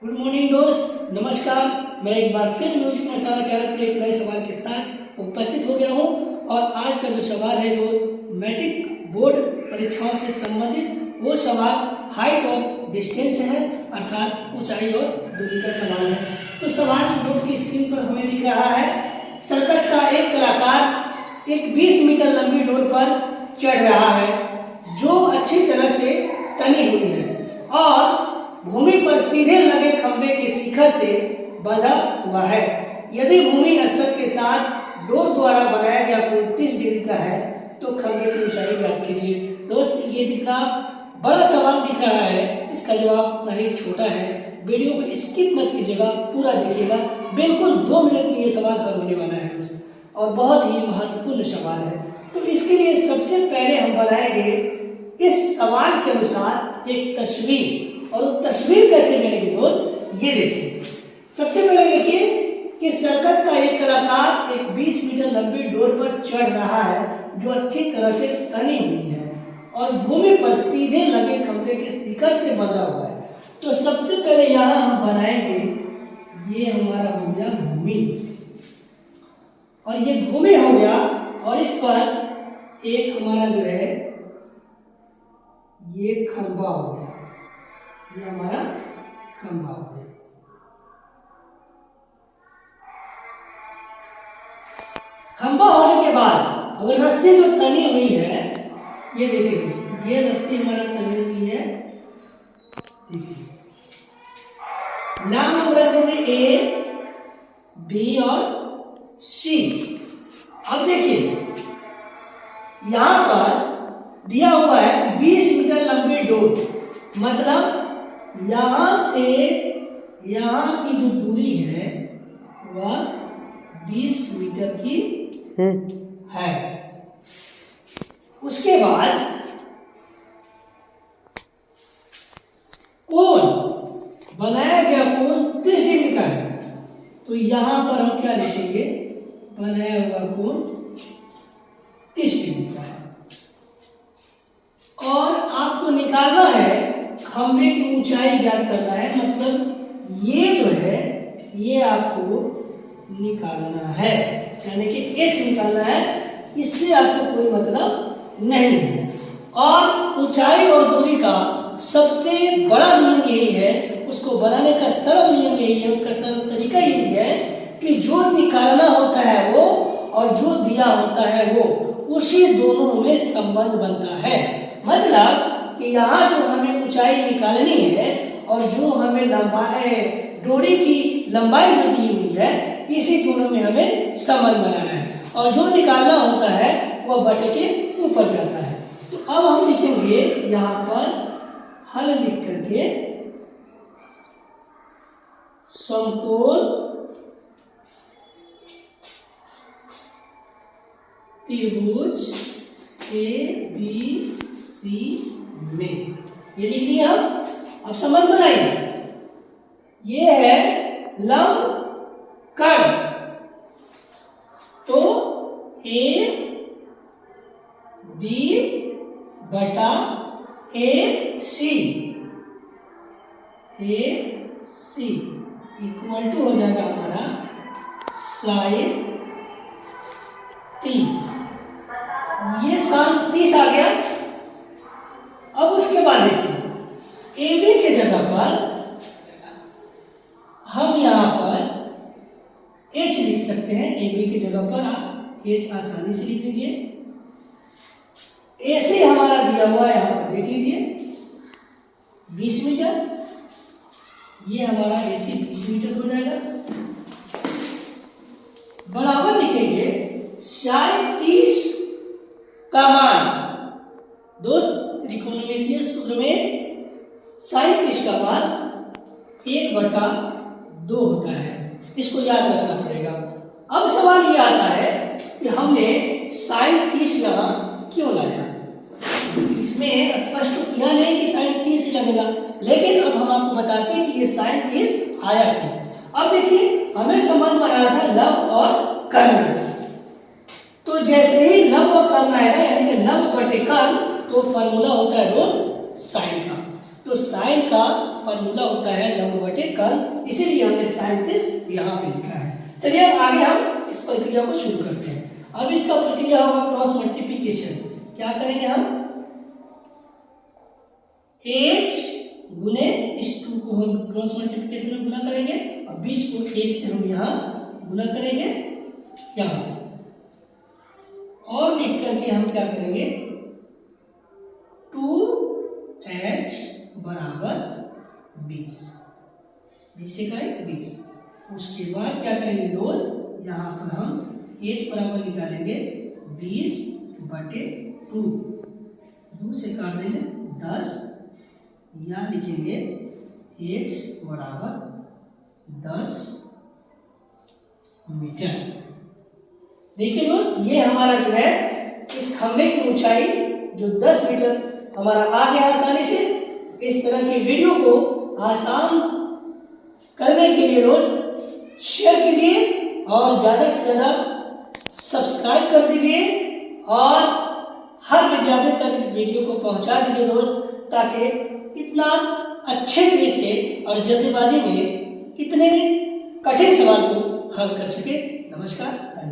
Good morning दोस्त, नमस्कार। मैं एक बार फिर म्यूजिक मसाला चैनल पर एक नए सवाल के साथ उपस्थित हो गया हूँ। और आज का जो सवाल है, जो मैट्रिक बोर्ड परीक्षाओं से संबंधित वो सवाल हाइट और डिस्टेंस है, अर्थात ऊंचाई और दूरी का सवाल है। तो सवाल बोर्ड की स्क्रीन पर हमें दिख रहा है, सर्कस का एक कलाकार एक 20 मीटर लंबी डोर पर चढ़ रहा है जो अच्छी तरह से तनी हुई है और भूमि पर सीधे लगे खंभे के शिखर से बंधा हुआ है। यदि भूमि स्तर के साथ डोर द्वारा बनाया गया कोण 30 डिग्री का है तो खंभे की ऊंचाई ज्ञात कीजिए। दोस्त, ये जितना बड़ा सवाल दिख रहा है, इसका जवाब नहीं छोटा है। वीडियो को स्किप मत कीजिएगा, पूरा देखिएगा। बिल्कुल 2 मिनट में ये सवाल हल होने वाला है दोस्त, और बहुत ही महत्वपूर्ण सवाल है। तो इसके लिए सबसे पहले हम बनाएंगे इस सवाल के अनुसार एक तस्वीर। और वो तस्वीर कैसे बनेगी दोस्त, ये देखिए। सबसे पहले देखिए कि सर्कस का एक कलाकार एक 20 मीटर लंबी डोर पर चढ़ रहा है जो अच्छी तरह से तनी हुई है और भूमि पर सीधे लगे खंभे के शिखर से बंधा हुआ है। तो सबसे पहले यहाँ हम बनाएंगे, ये हमारा हो गया भूमि, और ये भूमि हो गया, और इस पर एक हमारा जो है ये खंभा हो गया, ये हमारा खंभा हो गया। खंभा होने के बाद अगर रस्सी जो तनी हुई है, ये देखिए, ये रस्सी हमारा तनी हुई है, देखिए। नाम हम रख देंगे ए, बी और सी। अब देखिए यहां पर दिया हुआ है 20 मीटर लंबी डोर, मतलब यहां से यहां की जो दूरी है वह 20 मीटर की है। उसके बाद कोण बनाया गया, कोण 30 डिग्री का है। तो यहां पर हम क्या लिखेंगे, बनाया हुआ कोण 30 डिग्री का है। और आपको निकालना है, खंभे की ऊंचाई ज्ञात करना है, मतलब ये जो है ये आपको निकालना है, यानी कि h निकालना है। इससे आपको कोई मतलब नहीं है। और ऊंचाई और दूरी का सबसे बड़ा नियम यही है, उसको बनाने का सरल नियम यही है, उसका सरल तरीका यही है कि जो निकालना होता है वो और जो दिया होता है वो, उसी दोनों में संबंध बनता है। मतलब कि यहाँ जो हमें ऊंचाई निकालनी है और जो हमें लंबाई, डोरी की लंबाई जो दी हुई है, इसी दोनों में हमें संबंध बनाना है। और जो निकालना होता है वह बटे के ऊपर जाता है। तो अब हम लिखेंगे यहाँ पर हल लिख करके, समकोण त्रिभुज ए बी सी में, ये लिख दिया। अब संबंध बनाइए, ये है लंब कर्ण, तो ए बी बटा ए सी इक्वल टू हो जाएगा हमारा sin 30। ये sin 30 आ गया। अब उसके बाद देखिए, ए बी के जगह पर हम यहाँ पर h लिख सकते हैं। ए बी की जगह पर आप h आसानी से लिख लीजिए। ऐसे हमारा दिया हुआ है, यहाँ पर देख लीजिए 20 मीटर, ये हमारा ऐसे 20 मीटर हो जाएगा। बराबर लिखेंगे sin 30 का मान, दोस्त त्रिकोणमितीय सूत्र में sin 30 का मान 1/2 होता है, इसको याद रखना पड़ेगा। अब सवाल ये आता है कि हमने sin 30 यहाँ क्यों लाया। इसमें स्पष्ट तो किया नहीं कि sin 30 ही लगेगा, लेकिन अब हम आपको बताते हैं कि ये sin 30 आया क्यों। अब देखिए, हमें संबंध बनाना था लंब और कर्ण। तो जैसे ही लंब और कर्ण आएगा, यानी कि लंब बटे कर्ण, तो फॉर्मूला होता है दोस्त साइन का। तो साइन का फॉर्मूला होता है लंब बटे कर्ल, इसीलिए हमने साइन 30 यहाँ पे लिखा है। चलिए अब आगे हम इस प्रक्रिया को शुरू करते हैं। अब इसका प्रक्रिया होगा क्रॉस मल्टीप्लिकेशन। क्या करेंगे हम, h गुने इस 2 को हम क्रॉस मल्टीप्लिकेशन में गुना करेंगे और 20 को 1 से हम यहाँ गुना करेंगे यहाँ, और लिख करके हम क्या करेंगे 2h बराबर 20, 20 से करें 20। उसके बाद क्या करेंगे दोस्त, यहाँ पर हम h बराबर निकालेंगे 20 बटे 2, 2 से काट देंगे 10, या लिखेंगे h बराबर 10 मीटर। देखिए दोस्त, ये हमारा जो है इस खंभे की ऊंचाई जो 10 मीटर हमारा आ गया आसानी से। इस तरह की वीडियो को आसान करने के लिए दोस्त शेयर कीजिए और ज़्यादा से ज़्यादा सब्सक्राइब कर दीजिए और हर विद्यार्थी तक इस वीडियो को पहुंचा दीजिए दोस्त, ताकि इतना अच्छे तरीके से और जल्दीबाजी में इतने कठिन सवाल को हल कर सके। नमस्कार।